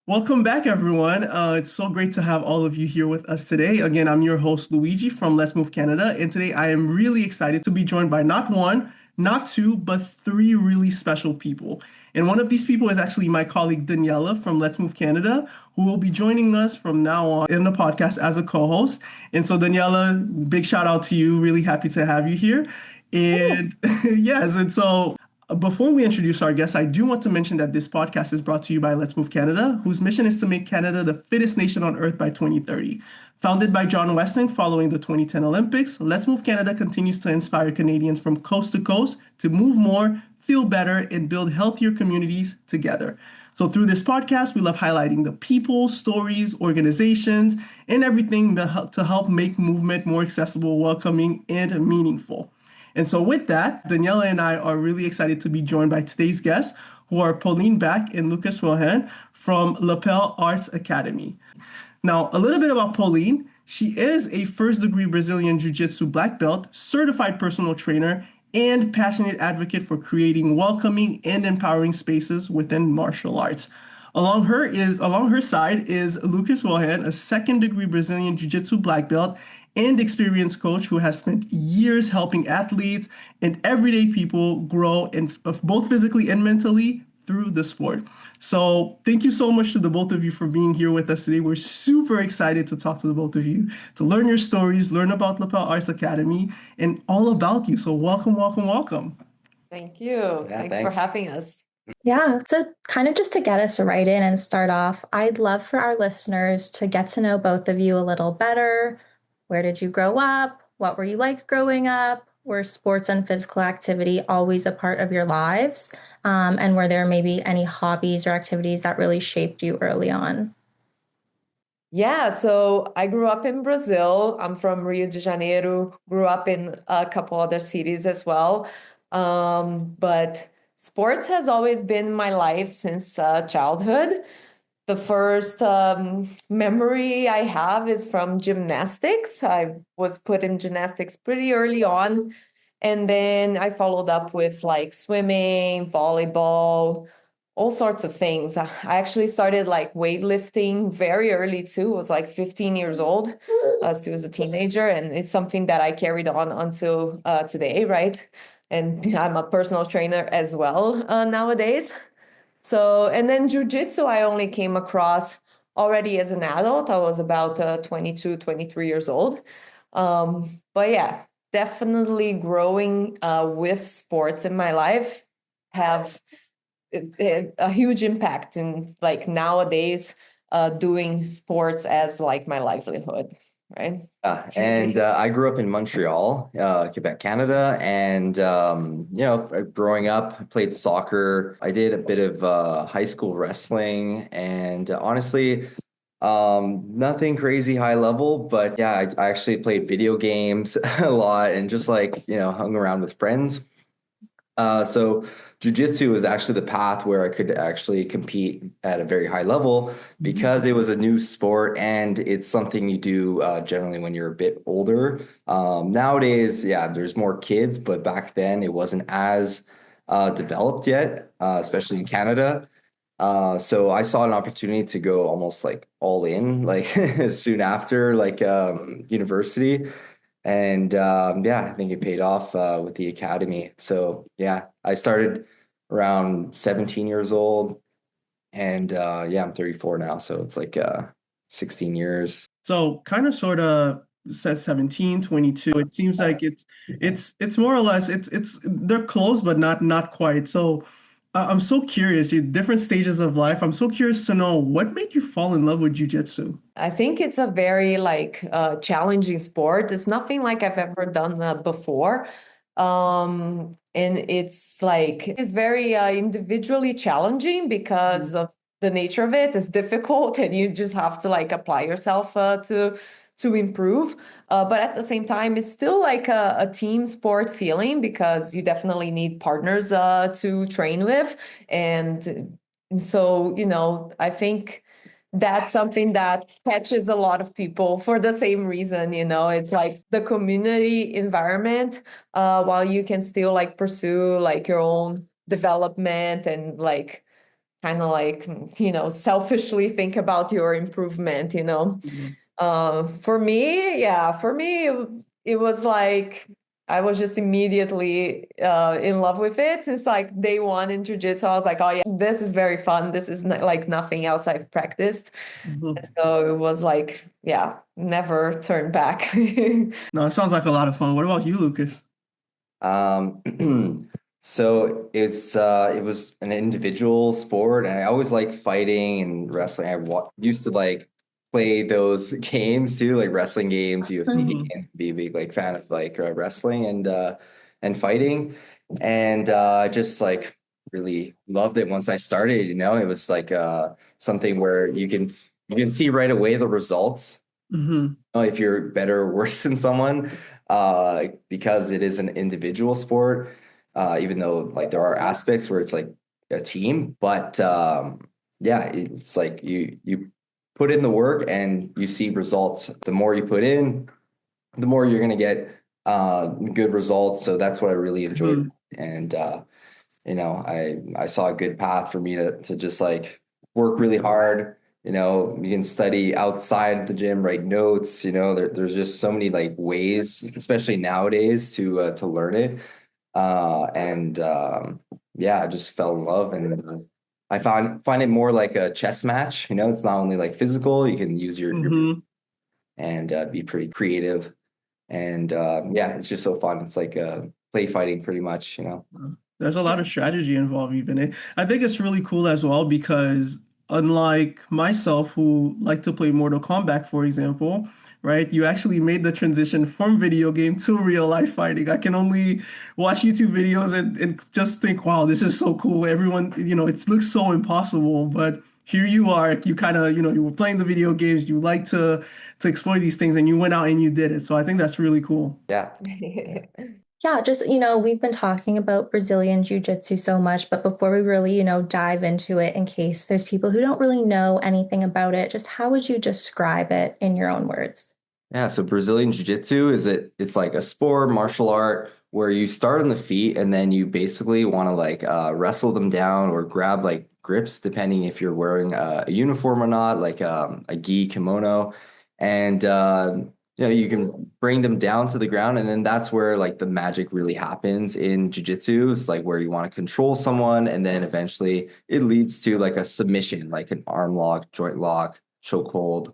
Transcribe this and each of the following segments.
Welcome back, everyone. It's so great to have all of you here with us today. Again, I'm your host, Luigi from Let's Move Canada, and today I am really excited to be joined by not one, not two, but three really special people. And one of these people is actually my colleague, Daniela from Let's Move Canada, who will be joining us from now on in the podcast as a co-host. And so, Daniela, big shout out to you. Really happy to have you here. And yes, and so before we introduce our guests, I do want to mention that this podcast is brought to you by Let's Move Canada, whose mission is to make Canada the fittest nation on earth by 2030. Founded by John Weston following the 2010 Olympics, Let's Move Canada continues to inspire Canadians from coast to coast to move more, feel better, and build healthier communities together. So, through this podcast, we love highlighting the people, stories, organizations, and everything to help make movement more accessible, welcoming, and meaningful. And so with that, Daniela and I are really excited to be joined by today's guests, who are Paulina Bak and Lucas Wilhan from Lapel Arts Academy. Now, a little bit about Pauline. She is a first-degree Brazilian Jiu-Jitsu black belt, certified personal trainer, and passionate advocate for creating welcoming and empowering spaces within martial arts. Along her side is Lucas Wilhan, a second-degree Brazilian Jiu-Jitsu black belt and experienced coach who has spent years helping athletes and everyday people grow both physically and mentally through the sport. So thank you so much to the both of you for being here with us today. We're super excited to talk to the both of you, to learn your stories, learn about Lapel Arts Academy, and all about you. So welcome, welcome, welcome. Thank you. Yeah, Thanks for having us. Yeah, so kind of just to get us right in and start off, I'd love for our listeners to get to know both of you a little better. Where did you grow up? What were you like growing up? Were sports and physical activity always a part of your lives? And were there maybe any hobbies or activities that really shaped you early on? Yeah, so I grew up in Brazil. I'm from Rio de Janeiro, grew up in a couple other cities as well. But sports has always been my life since childhood. The first memory I have is from gymnastics. I was put in gymnastics pretty early on. And then I followed up with like swimming, volleyball, all sorts of things. I actually started like weightlifting very early too. I was like 15 years old, still as a teenager. And it's something that I carried on until today, right? And I'm a personal trainer as well nowadays. So, and then jujitsu, I only came across already as an adult. I was about 22, 23 years old. But yeah, definitely growing with sports in my life have a huge impact in like nowadays doing sports as like my livelihood, right? And I grew up in Montreal, Quebec, Canada. And, growing up, I played soccer. I did a bit of high school wrestling. And honestly, nothing crazy high level. But yeah, I actually played video games a lot and just hung around with friends. So jujitsu was actually the path where I could actually compete at a very high level because it was a new sport and it's something you do generally when you're a bit older. Nowadays, yeah, there's more kids, but back then it wasn't as developed yet, especially in Canada. So I saw an opportunity to go almost like all in, like soon after university. And I think it paid off with the academy. So yeah, I started around 17 years old, and I'm 34 now. So it's like 16 years. So kind of sort of says 17, 22. It seems like it's more or less it's they're close but not quite. So I'm so curious, you different stages of life. I'm so curious to know what made you fall in love with jujitsu. I think it's a very like challenging sport. It's nothing like I've ever done before. And it's very individually challenging because of the nature of it. It's difficult and you just have to like apply yourself to improve. But at the same time, it's still like a team sport feeling because you definitely need partners to train with. And so, I think that's something that catches a lot of people for the same reason, it's like the community environment, while you can still like pursue like your own development and like kind of like, selfishly think about your improvement, Mhm. For me, it was like I was just immediately in love with it since like day one in jiu-jitsu. I was like, oh yeah, this is very fun. This is like nothing else I've practiced. Mhm. So it was like, yeah, never turn back. No, it sounds like a lot of fun. What about you, Lucas? Um, so it was an individual sport, and I always liked fighting and wrestling. Used to like play those games too, like wrestling games, UFC Mhm. games. Be a big like fan of like wrestling and fighting, and just like really loved it once I started. It was like something where you can see right away the results Mhm. if you're better or worse than someone, because it is an individual sport, even though like there are aspects where it's like a team, but yeah, it's like you put in the work and you see results. The more you put in, the more you're gonna get good results. So that's what I really enjoyed. Mhm. And I saw a good path for me to just like work really hard. You can study outside the gym, write notes. There's just so many like ways, especially nowadays, to learn it. And Yeah, I just fell in love, and I find it more like a chess match. It's not only like physical; you can use your Mhm. and be pretty creative. And yeah, it's just so fun. It's like play fighting, pretty much. There's a lot of strategy involved even. I think it's really cool as well because unlike myself who like to play Mortal Kombat, for example, right? You actually made the transition from video game to real life fighting. I can only watch YouTube videos and just think, wow, this is so cool. Everyone, it looks so impossible, but here you are. You kind of, you were playing the video games, you like to explore these things and you went out and you did it. So I think that's really cool. Yeah. Yeah, just, we've been talking about Brazilian Jiu-Jitsu so much, but before we really, dive into it, in case there's people who don't really know anything about it, just how would you describe it in your own words? Yeah, so Brazilian Jiu-Jitsu it's like a sport, martial art where you start on the feet and then you basically want to like wrestle them down or grab like grips, depending if you're wearing a uniform or not, like a gi kimono. And you can bring them down to the ground, and then that's where like the magic really happens in Jiu-Jitsu. It's like where you want to control someone, and then eventually it leads to like a submission, like an arm lock, joint lock, chokehold.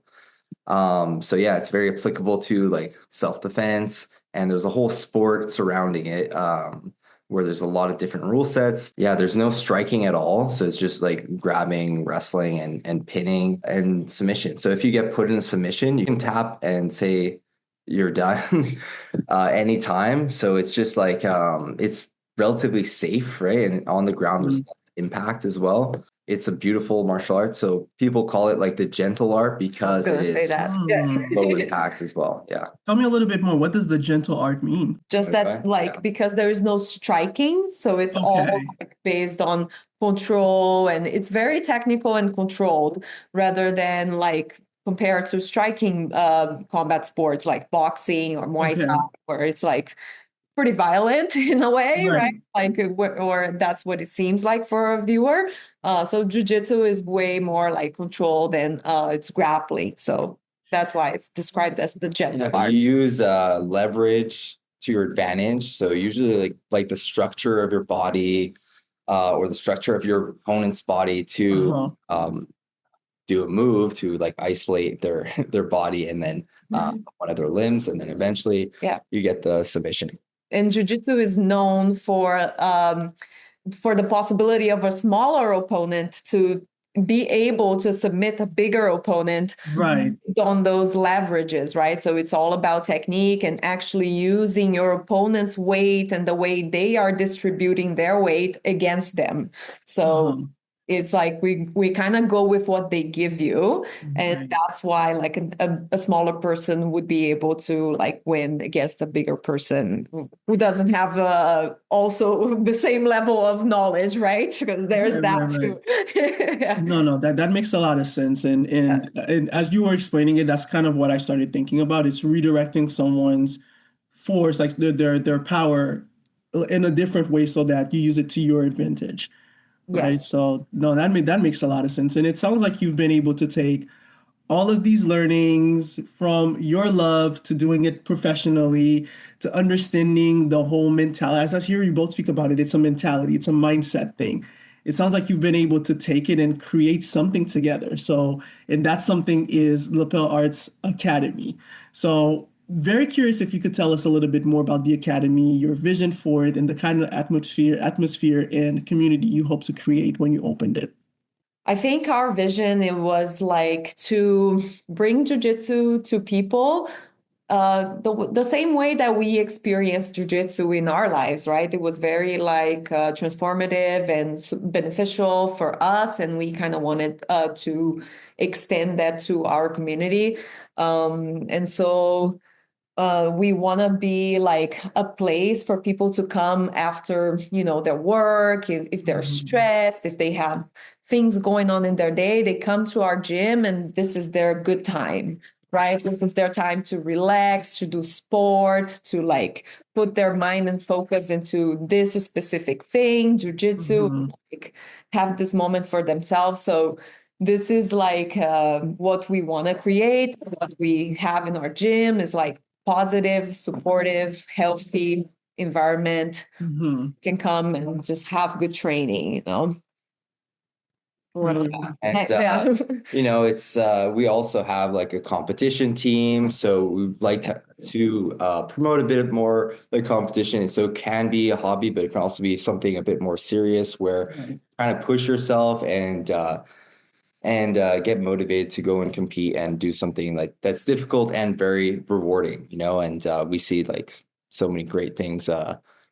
So yeah, it's very applicable to like self-defense, and there's a whole sport surrounding it, where there's a lot of different rule sets. Yeah, there's no striking at all. So it's just like grabbing, wrestling, and pinning and submission. So if you get put in a submission, you can tap and say you're done anytime. So it's just like it's relatively safe, right? And on the ground, there's impact as well. It's a beautiful martial art. So people call it like the gentle art I was because it gonna say is that. low Yeah. impact as well. Yeah. Tell me a little bit more. What does the gentle art mean? Just Okay. that, like, because there is no striking, so it's all Okay. like based on control, and it's very technical and controlled rather than like compared to striking combat sports like boxing or Muay Thai, Okay. where it's like pretty violent in a way, Right. right? Like, or that's what it seems like for a viewer. So jujitsu is way more like controlled and it's grappling. So that's why it's described as the gentle Yeah, art. you use leverage to your advantage. So usually like the structure of your body or the structure of your opponent's body to Uh-huh. do a move to like isolate their their body, and then one of their limbs, and then eventually Yeah. you get the submission. And jiu-jitsu is known for the possibility of a smaller opponent to be able to submit a bigger opponent Right. on those leverages, right? So it's all about technique and actually using your opponent's weight and the way they are distributing their weight against them. So Uh-huh. it's like we kind of go with what they give you, and Right. that's why like a smaller person would be able to like win against a bigger person who doesn't have also the same level of knowledge, right? Because there's Right, that right, right. too. Yeah. No, that makes a lot of sense. And as you were explaining it, that's kind of what I started thinking about. It's redirecting someone's force, like their power in a different way so that you use it to your advantage. right? Yes. So no, that makes a lot of sense. And it sounds like you've been able to take all of these learnings from your love to doing it professionally to understanding the whole mentality. As I hear you both speak about it, it's a mentality, it's a mindset thing. It sounds like you've been able to take it and create something together. So, and that something is Lapel Arts Academy. So, very curious if you could tell us a little bit more about the academy, your vision for it, and the kind of atmosphere and community you hope to create when you opened it. I think our vision, it was like to bring jujitsu to people the same way that we experienced jujitsu in our lives, right? It was very like transformative and beneficial for us, and we kind of wanted to extend that to our community. And so we want to be like a place for people to come after, their work, if they're Mhm. stressed, if they have things going on in their day, they come to our gym and this is their good time, right? This is their time to relax, to do sport, to like put their mind and focus into this specific thing, jujitsu, Mhm. like have this moment for themselves. So this is like what we want to create. What we have in our gym is like positive, supportive, healthy environment. Mhm. Can come and just have good training. What else? Really. And Yeah. it's we also have like a competition team, so we'd like to promote a bit more the competition. So it can be a hobby, but it can also be something a bit more serious, where Right. trying to push yourself and get motivated to go and compete and do something like that's difficult and very rewarding, and we see like so many great things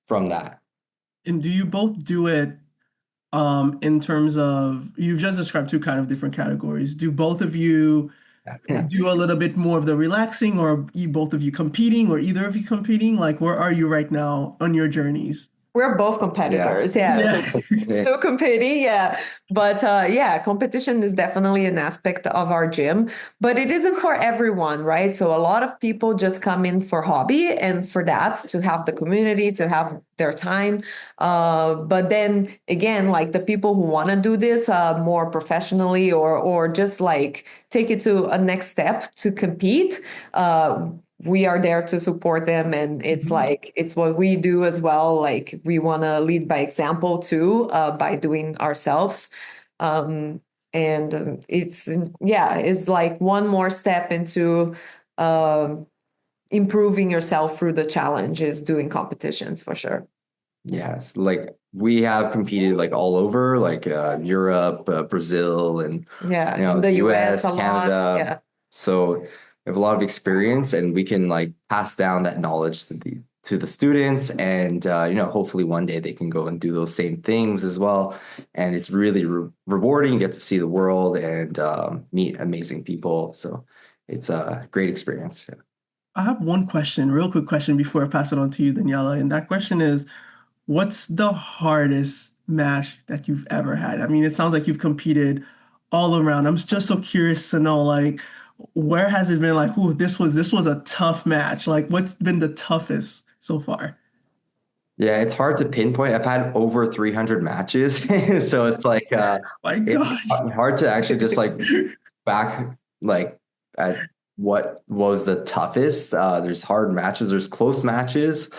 from that. And do you both do it in terms of you've just described two kind of different categories. Do both of you do a little bit more of the relaxing, or you both of you competing, or either of you competing? Like, where are you right now on your journeys? We're both Yeah. competitors, yeah. So Yeah. still competing, yeah. But yeah, competition is definitely an aspect of our gym, but it isn't for everyone, right? So a lot of people just come in for hobby and for that to have the community, to have their time. But then again, like the people who want to do this more professionally or just like take it to a next step to compete. We are there to support them, and it's Mhm. like it's what we do as well. Like we want to lead by example too, by doing ourselves. Um, and it's yeah, it's like one more step into um, improving yourself through the challenges doing competitions for sure. Yes, like we have competed like all over, like Europe, Brazil, and Yeah, in the US a US, lot. Canada. Yeah. So we have a lot of experience, and we can like pass down that knowledge to the students, and hopefully one day they can go and do those same things as well. And it's really rewarding. You get to see the world and meet amazing people. So it's a great experience. Yeah. I have one question, real quick question before I pass it on to you, Daniela. And that question is, what's the hardest match that you've ever had? I mean, it sounds like you've competed all around. I'm just so curious to know, like, where has it been like, ooh, this was a tough match. Like, what's been the toughest so far? Yeah, it's hard to pinpoint. I've had over 300 matches, so it's like My it's gosh. hard to actually just like back like at what was the toughest. There's hard matches, there's close matches.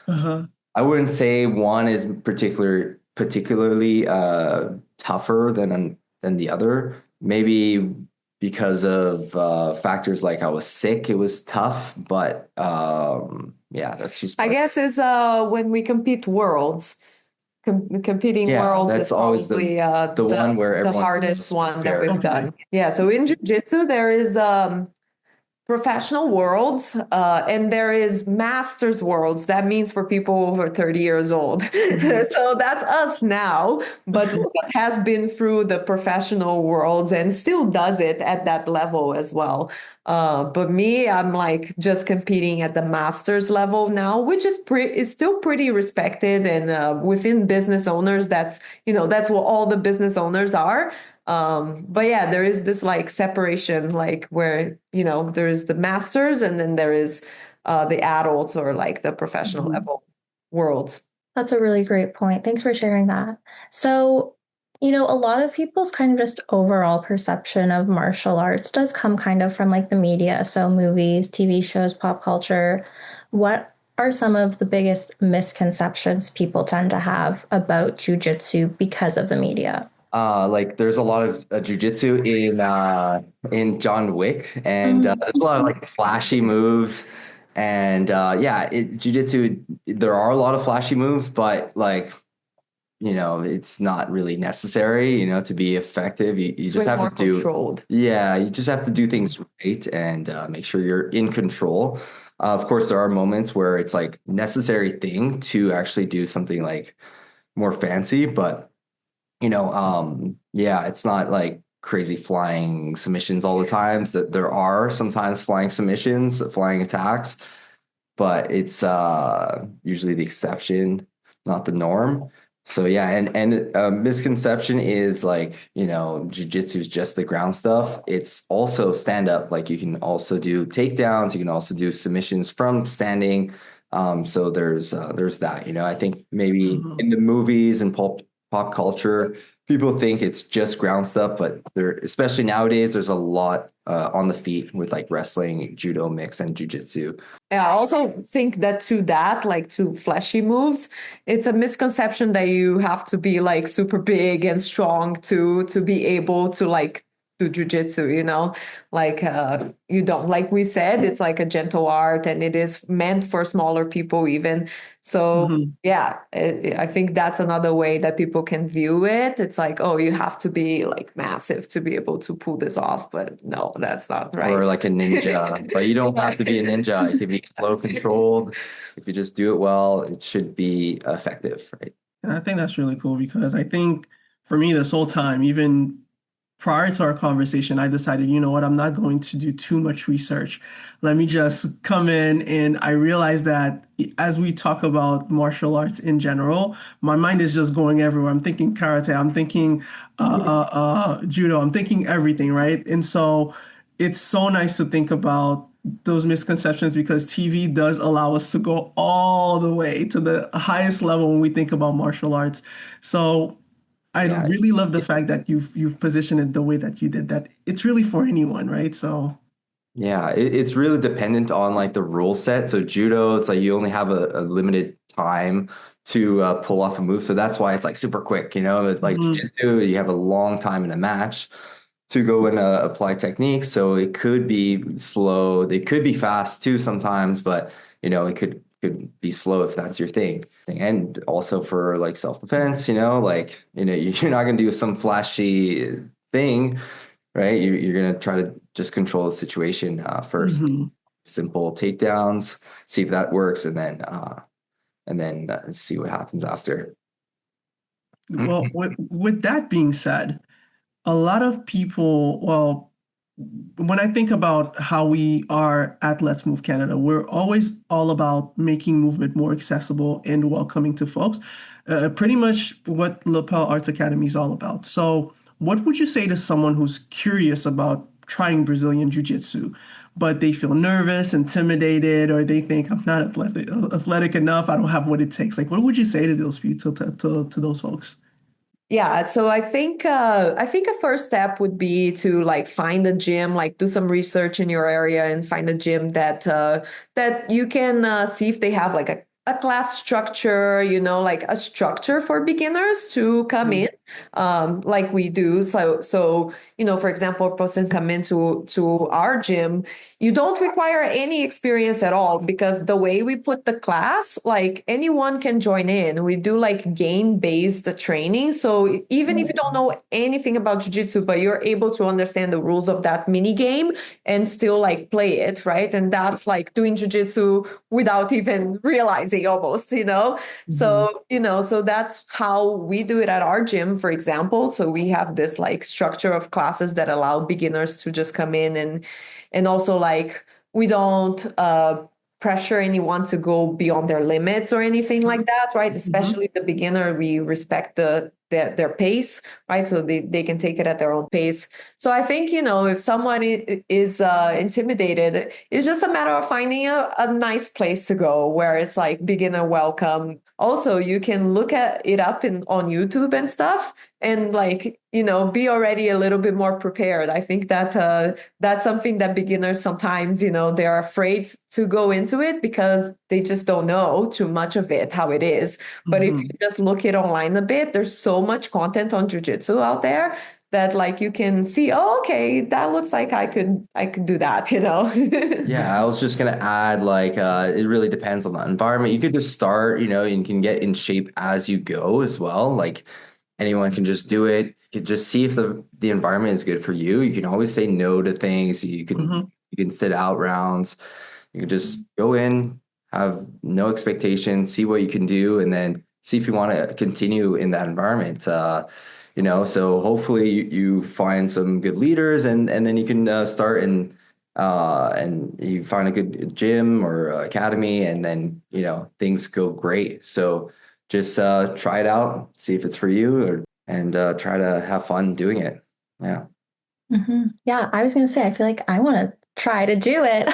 Uh-huh. I wouldn't say one is particularly tougher than the other. Maybe because of factors like I was sick, it was tough. But yeah, that's just I guess is when we compete worlds. Competing yeah. worlds is That's always probably the one where the everyone's the hardest most one that prepared. we've Okay. done. Yeah, so in jiu-jitsu there is professional worlds and there is masters worlds. That means for people over 30 years old. Mhm. So that's us now, but Lucas has been through the professional worlds and still does it at that level as well. But me, I'm like just competing at the masters level now, which is still pretty respected. And within business owners, that's what all the business owners are. But yeah, there is this like separation, like where, there is the masters and then there is the adults or like the professional Mhm. level worlds. That's a really great point. Thanks for sharing that. So, A lot of people's kind of just overall perception of martial arts does come kind of from like the media, so movies, TV shows, pop culture. What are some of the biggest misconceptions people tend to have about jujitsu because of the media? Like there's a lot of jujitsu in John Wick, and there's a lot of Mhm. like flashy moves, and yeah, jujitsu. There are a lot of flashy moves, but like it's not really necessary, to be effective. You It's just way have to more do, controlled. yeah, you just have to do things right and make sure you're in control. Of course, there are moments where it's like necessary thing to actually do something like more fancy, but yeah, it's not like crazy flying submissions all the times. That there are sometimes flying submissions, flying attacks, but it's usually the exception, not the norm. So yeah, and misconception is like, jujitsu is just the ground stuff. It's also stand up. Like you can also do takedowns. You can also do submissions from standing. So there's that. I think maybe Mhm. in the movies and pop culture, people think it's just ground stuff, but especially nowadays, there's a lot on the feet with like wrestling, judo mix, and jujitsu. Yeah, I also think that to that, like to flashy moves, it's a misconception that you have to be like super big and strong to be able to like do jujitsu, Like you don't, like we said, it's like a gentle art and it is meant for smaller people even. So Mhm. yeah, I think that's another way that people can view it. It's like, oh, you have to be like massive to be able to pull this off, but no, that's not Or right. like a ninja, but you don't have to be a ninja. It can be flow controlled. If you just do it well, it should be effective, right? And I think that's really cool because I think for me, this whole time, even prior to our conversation, I decided, you know what, I'm not going to do too much research. Let me just come in. And I realized that as we talk about martial arts in general, my mind is just going everywhere. I'm thinking karate, I'm thinking judo, I'm thinking everything, right? And so it's so nice to think about those misconceptions because TV does allow us to go all the way to the highest level when we think about martial arts. So I Yeah. really love the fact that you've positioned it the way that you did, that it's really for anyone, right? So, Yeah, it's really dependent on like the rule set. So judo, it's like you only have a limited time to pull off a move. So that's why it's like super quick, like mhm, jiu-jitsu, you have a long time in a match to go and apply techniques. So it could be slow. They could be fast too sometimes, but it could be slow if that's your thing. And also for like self-defense, like, you're not gonna do some flashy thing, right? You're gonna try to just control the situation first. mhm. Simple takedowns, see if that works, and then see what happens after. Well, with that being said, a lot of people, well, when I think about how we are at Let's Move Canada, we're always all about making movement more accessible and welcoming to folks. Pretty much what Lapel Arts Academy is all about. So, what would you say to someone who's curious about trying Brazilian Jiu-Jitsu, but they feel nervous, intimidated, or they think I'm not athletic enough, I don't have what it takes? Like, what would you say to those people, to those folks? Yeah, so I think a first step would be to like find a gym, like do some research in your area and find a gym that you can see if they have like a class structure, like a structure for beginners to come in, like we do. So for example, a person come into to our gym, you don't require any experience at all because the way we put the class, like anyone can join in. We do like game-based training. So even if you don't know anything about jiu-jitsu, but you're able to understand the rules of that mini game and still like play it, right? And that's like doing jiu-jitsu without even realizing almost. Mhm. So that's how we do it at our gym, for example. So we have this like structure of classes that allow beginners to just come in and also like we don't pressure anyone to go beyond their limits or anything like that, right? Especially the beginner, we respect their pace, right? So they can take it at their own pace. So I think, if someone is intimidated, it's just a matter of finding a nice place to go where it's like beginner welcome. Also, you can look at it up on YouTube and stuff, and like, be already a little bit more prepared. I think that that's something that beginners sometimes, they're afraid to go into it because they just don't know too much of it, how it is. But if you just look it online a bit, there's so much content on jiu-jitsu out there that like you can see, oh, okay, that looks like I could do that, Yeah, I was just gonna add, like, it really depends on the environment. You could just start, and you can get in shape as you go as well. Like anyone can just do it. You can just see if the environment is good for you. You can always say no to things. You can sit out rounds. You can just go in, have no expectations, see what you can do, and then see if you want to continue in that environment. So hopefully you find some good leaders, and then you can start and you find a good gym or academy, and then things go great. So just try it out, see if it's for you, and try to have fun doing it. Yeah. Yeah, I was going to say, I feel like I want to try to do it.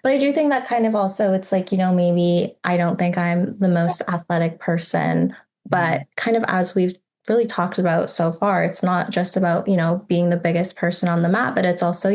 But I do think that kind of also, it's like, maybe I don't think I'm the most athletic person, but kind of as we've really talked about so far, it's not just about, being the biggest person on the mat, but it's also,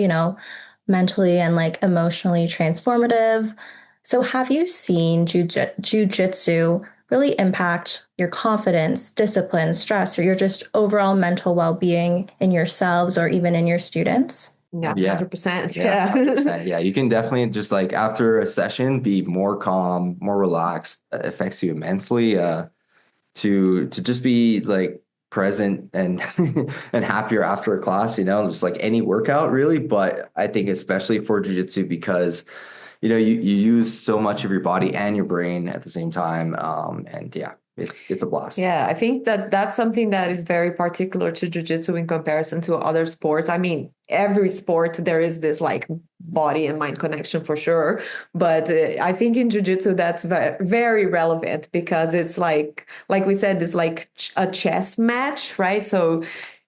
mentally and like emotionally transformative. So have you seen jujitsu really impact your confidence, discipline, stress, or your just overall mental well-being in yourselves or even in your students? Yeah, Yeah. 100%. Yeah, Yeah. 100%. Yeah, you can definitely just like after a session be more calm, more relaxed. It affects you immensely. To just be like present and and happier after a class, just like any workout really. But I think especially for jiu-jitsu because you use so much of your body and your brain at the same time. And yeah, it's a blast. Yeah, I think that that's something that is very particular to jiu-jitsu in comparison to other sports. I mean, every sport there is this like body and mind connection for sure, but I think in jiu-jitsu that's very relevant because it's like we said, it's like a chess match, right? So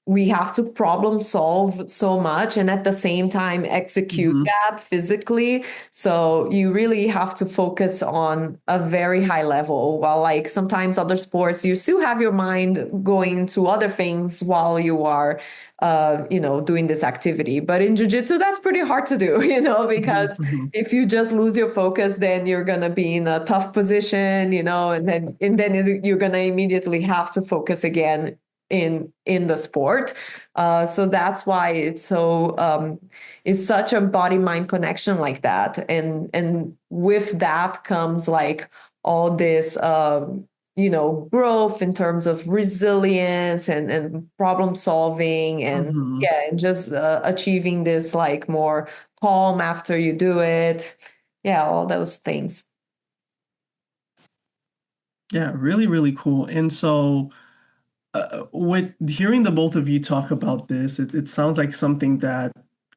we have to problem solve so much and at the same time execute that physically. So you really have to focus on a very high level. While like sometimes other sports, you still have your mind going to other things while you are, doing this activity. But in jiu-jitsu, that's pretty hard to do, because if you just lose your focus, then you're gonna be in a tough position, and then you're gonna immediately have to focus again in the sport. So that's why it's such a body mind connection like that, and with that comes like all this growth in terms of resilience and problem solving and yeah, and just achieving this like more calm after you do it. Yeah, all those things. Yeah, really, really cool. And so with hearing the both of you talk about this, it sounds like something that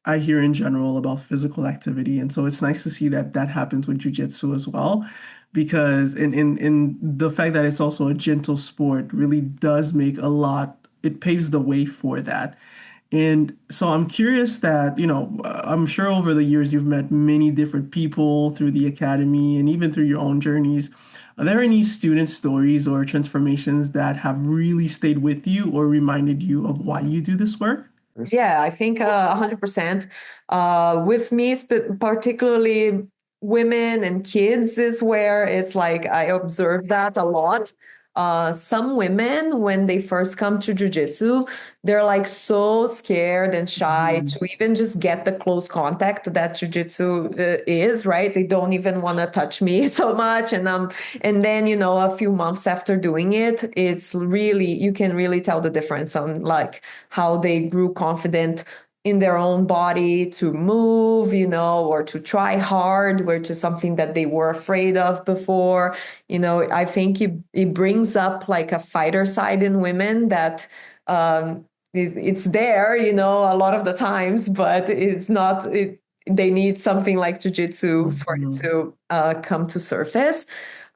I hear in general about physical activity. And so it's nice to see that that happens with jujitsu as well, because in the fact that it's also a gentle sport really does make a lot, it paves the way for that. And so I'm curious that, I'm sure over the years you've met many different people through the academy and even through your own journeys. Are there any student stories or transformations that have really stayed with you or reminded you of why you do this work? Yeah, I think 100%. With me, particularly women and kids is where it's like I observe that a lot. Some women, when they first come to jujitsu, they're like so scared and shy to even just get the close contact that jujitsu is, right? They don't even want to touch me so much. And then, a few months after doing it, it's really, you can really tell the difference on like how they grew confident in their own body to move, or to try hard, which is something that they were afraid of before. I think it brings up like a fighter side in women that it's there, a lot of the times, but it's not, they need something like jiu-jitsu for it to come to surface.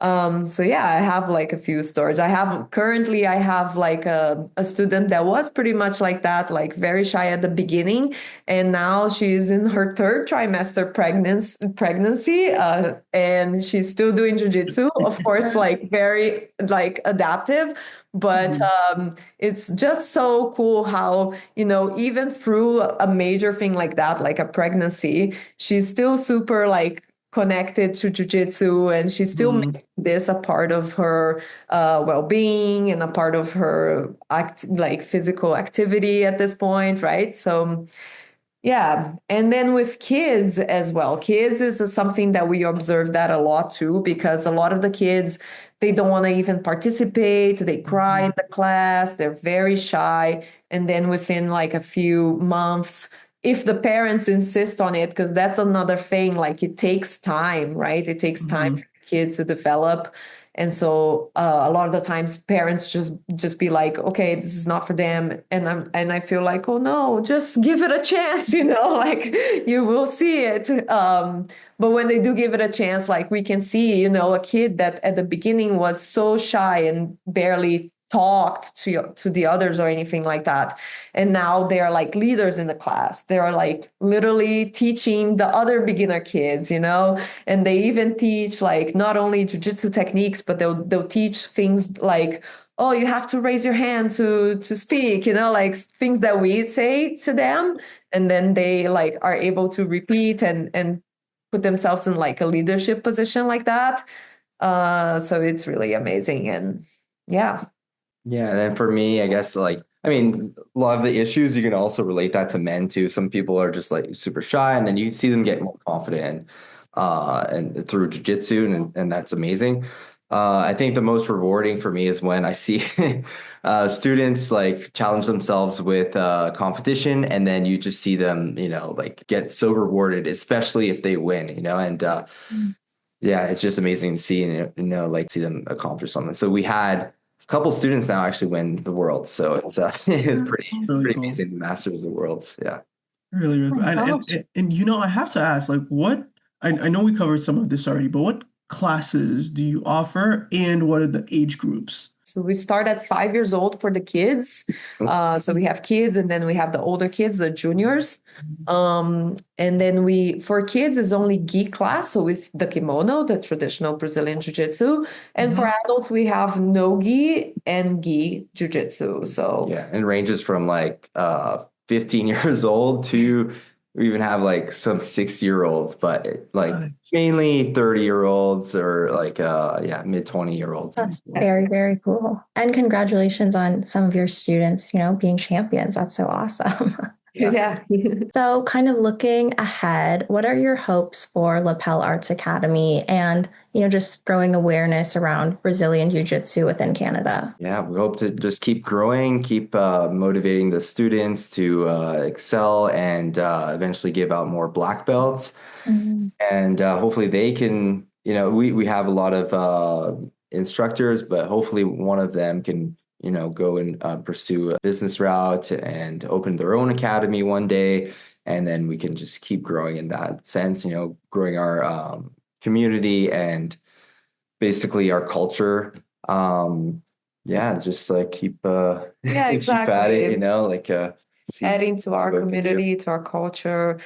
So yeah, I have like a few stories. I have like a student that was pretty much like that, like very shy at the beginning, and now she's in her third trimester pregnancy, and she's still doing jiu-jitsu. Of course, like very like adaptive, but it's just so cool how, even through a major thing like that, like a pregnancy, she's still super like connected to jiu-jitsu, and she still makes this a part of her well-being and a part of her like physical activity at this point, right? So yeah. And then with kids as well, kids is something that we observe that a lot too, because a lot of the kids, they don't want to even participate. They cry in the class. They're very shy. And then within like a few months, if the parents insist on it, because that's another thing, like it takes time, right? It takes time for kids to develop. And so a lot of the times parents just be like, okay, this is not for them. And I feel like, oh no, just give it a chance, like you will see it. But when they do give it a chance, like we can see, a kid that at the beginning was so shy and barely talked to the others or anything like that, and now they are like leaders in the class. They are like literally teaching the other beginner kids, and they even teach like not only jiu-jitsu techniques, but they'll teach things like, oh, you have to raise your hand to speak, like things that we say to them, and then they like are able to repeat and put themselves in like a leadership position like that. So it's really amazing. And yeah. Yeah, and then for me, I guess like I mean, a lot of the issues you can also relate that to men too. Some people are just like super shy, and then you see them get more confident and through jujitsu, and that's amazing. I think the most rewarding for me is when I see students like challenge themselves with competition, and then you just see them, like get so rewarded, especially if they win, and yeah, it's just amazing to see, like see them accomplish something. So we had a couple students now actually win the world. So it's it's Really pretty cool. amazing. The Masters of the Worlds. Yeah. Really, really Oh cool. my gosh. And I have to ask, like, I know we covered some of this already, but what classes do you offer and what are the age groups? So we start at 5 years old for the kids. So we have kids, and then we have the older kids, the juniors. And then for kids is only gi class, so with the kimono, the traditional Brazilian jiu-jitsu. And for adults, we have no gi and gi jiu-jitsu. So Yeah, and ranges from like 15 years old to we even have like some 6-year-olds, but like Nice. mainly 30-year-olds or like mid 20-year-olds. That's very, very cool. And congratulations on some of your students, being champions. That's so awesome. yeah. So, kind of looking ahead, what are your hopes for Lapel Arts Academy and, just growing awareness around Brazilian Jiu-Jitsu within Canada? Yeah, we hope to just keep growing, keep motivating the students to excel and eventually give out more black belts. And hopefully they can, we have a lot of instructors, but hopefully one of them can, go and pursue a business route and open their own academy one day. And then we can just keep growing in that sense, growing our community and basically our culture. Just like keep Yeah, keep at exactly. it, like Adding to our what we can do. community, to our culture,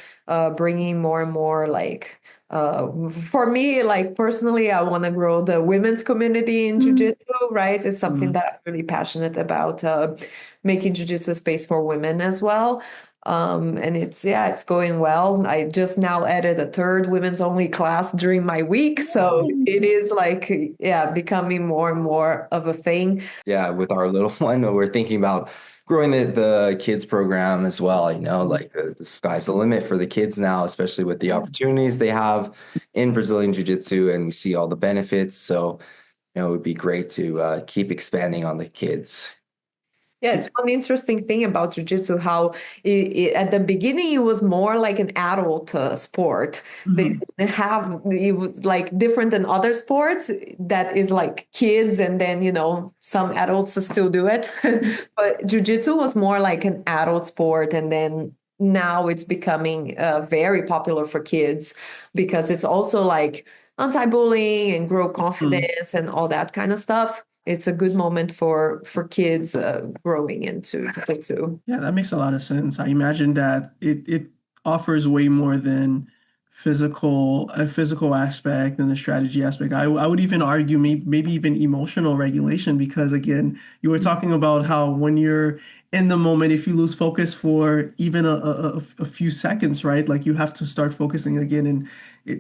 bringing more and more like for me, like personally, I want to grow the women's community in jiu-jitsu, right? It's something that I'm really passionate about, making jiu-jitsu a space for women as well. And it's going well. I just now added a third women's only class during my week. So it is like, becoming more and more of a thing. Yeah, with our little one, we're thinking about growing the kids program as well. Like the sky's the limit for the kids now, especially with the opportunities they have in Brazilian Jiu-Jitsu, and we see all the benefits. So, it would be great to keep expanding on the kids. Yeah, it's one interesting thing about jiu-jitsu, how at the beginning it was more like an adult sport. They didn't have, it was like different than other sports that is like kids, and then, some adults still do it. But jiu-jitsu was more like an adult sport, and then now it's becoming very popular for kids because it's also like anti-bullying and grow confidence and all that kind of stuff. It's a good moment for kids growing into jiu-jitsu. Yeah, that makes a lot of sense. I imagine that it offers way more than a physical aspect and the strategy aspect. I would even argue maybe even emotional regulation because again, you were talking about how when you're in the moment, if you lose focus for even a few seconds, right? Like you have to start focusing again, and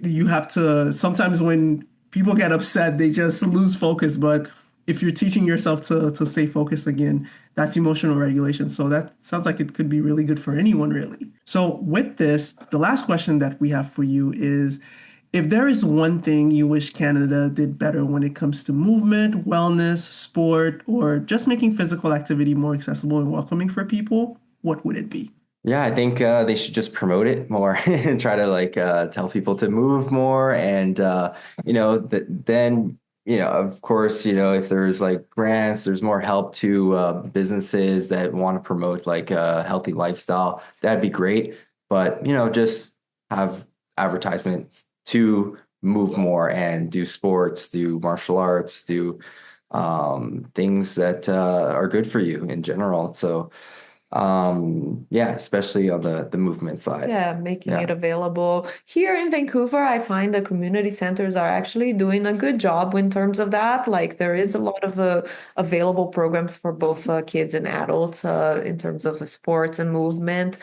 you have to sometimes when people get upset, they just lose focus. But if you're teaching yourself to stay focused again, that's emotional regulation. So that sounds like it could be really good for anyone, really. So with this, the last question that we have for you is, if there is one thing you wish Canada did better when it comes to movement, wellness, sport, or just making physical activity more accessible and welcoming for people, what would it be? Yeah, I think they should just promote it more and try to like tell people to move more. And then of course, if there's like grants, there's more help to businesses that want to promote like a healthy lifestyle. That'd be great. But just have advertisements to move more and do sports, do martial arts, do things that are good for you in general. So. Yeah, especially on the movement side. Yeah, making Yeah. it available. Here in Vancouver, I find the community centers are actually doing a good job in terms of that. Like there is a lot of available programs for both kids and adults in terms of sports and movement.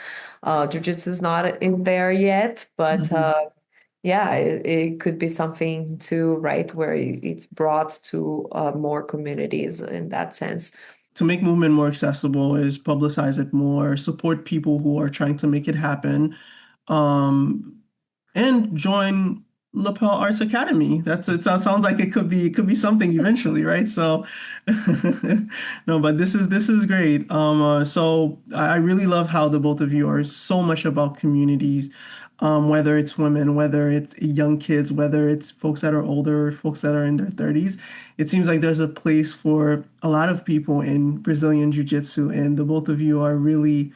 Jiu-jitsu is not in there yet, but yeah, it could be something too, right, where it's brought to more communities in that sense. To make movement more accessible is publicize it more, support people who are trying to make it happen, um, and join Lapel Arts Academy. Sounds like it could be something eventually, right? So no, but this is great. So I really love how the both of you are so much about communities, whether it's women, whether it's young kids, whether it's folks that are older, folks that are in their 30s. It seems like there's a place for a lot of people in Brazilian Jiu-Jitsu, and the both of you are really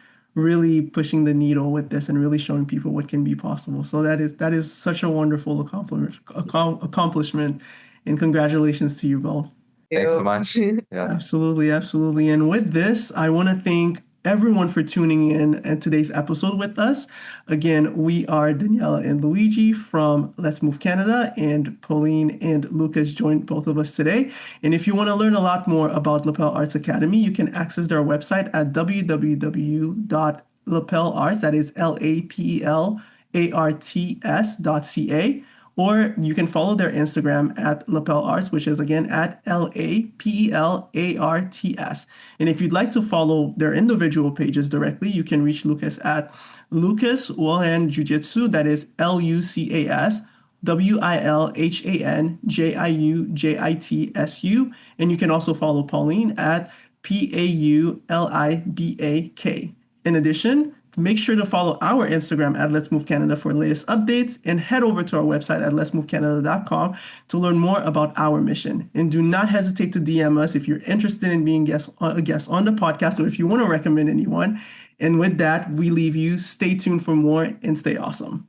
pushing the needle with this and really showing people what can be possible. So that is such a wonderful accomplishment, and congratulations to you both. Thanks so much. Yeah. Absolutely, absolutely. And with this, I want to thank everyone for tuning in at today's episode with us. Again, we are Daniela and Luigi from Let's Move Canada, and Pauline and Lucas joined both of us today. And if you want to learn a lot more about Lapel Arts Academy, you can access their website at www.lapelarts, that is LAPELARTS.ca. Or you can follow their Instagram at Lapel Arts, which is again at LAPELARTS. And if you'd like to follow their individual pages directly, you can reach Lucas at Lucas Wilhan Jiu-Jitsu, that is LUCAS WILHANJIUJITSU. And you can also follow Pauline at PAULIBAK. In addition, make sure to follow our Instagram at Let's Move Canada for latest updates, and head over to our website at letsmovecanada.com to learn more about our mission. And do not hesitate to DM us if you're interested in being a guest on the podcast, or if you want to recommend anyone. And with that, we leave you. Stay tuned for more and stay awesome.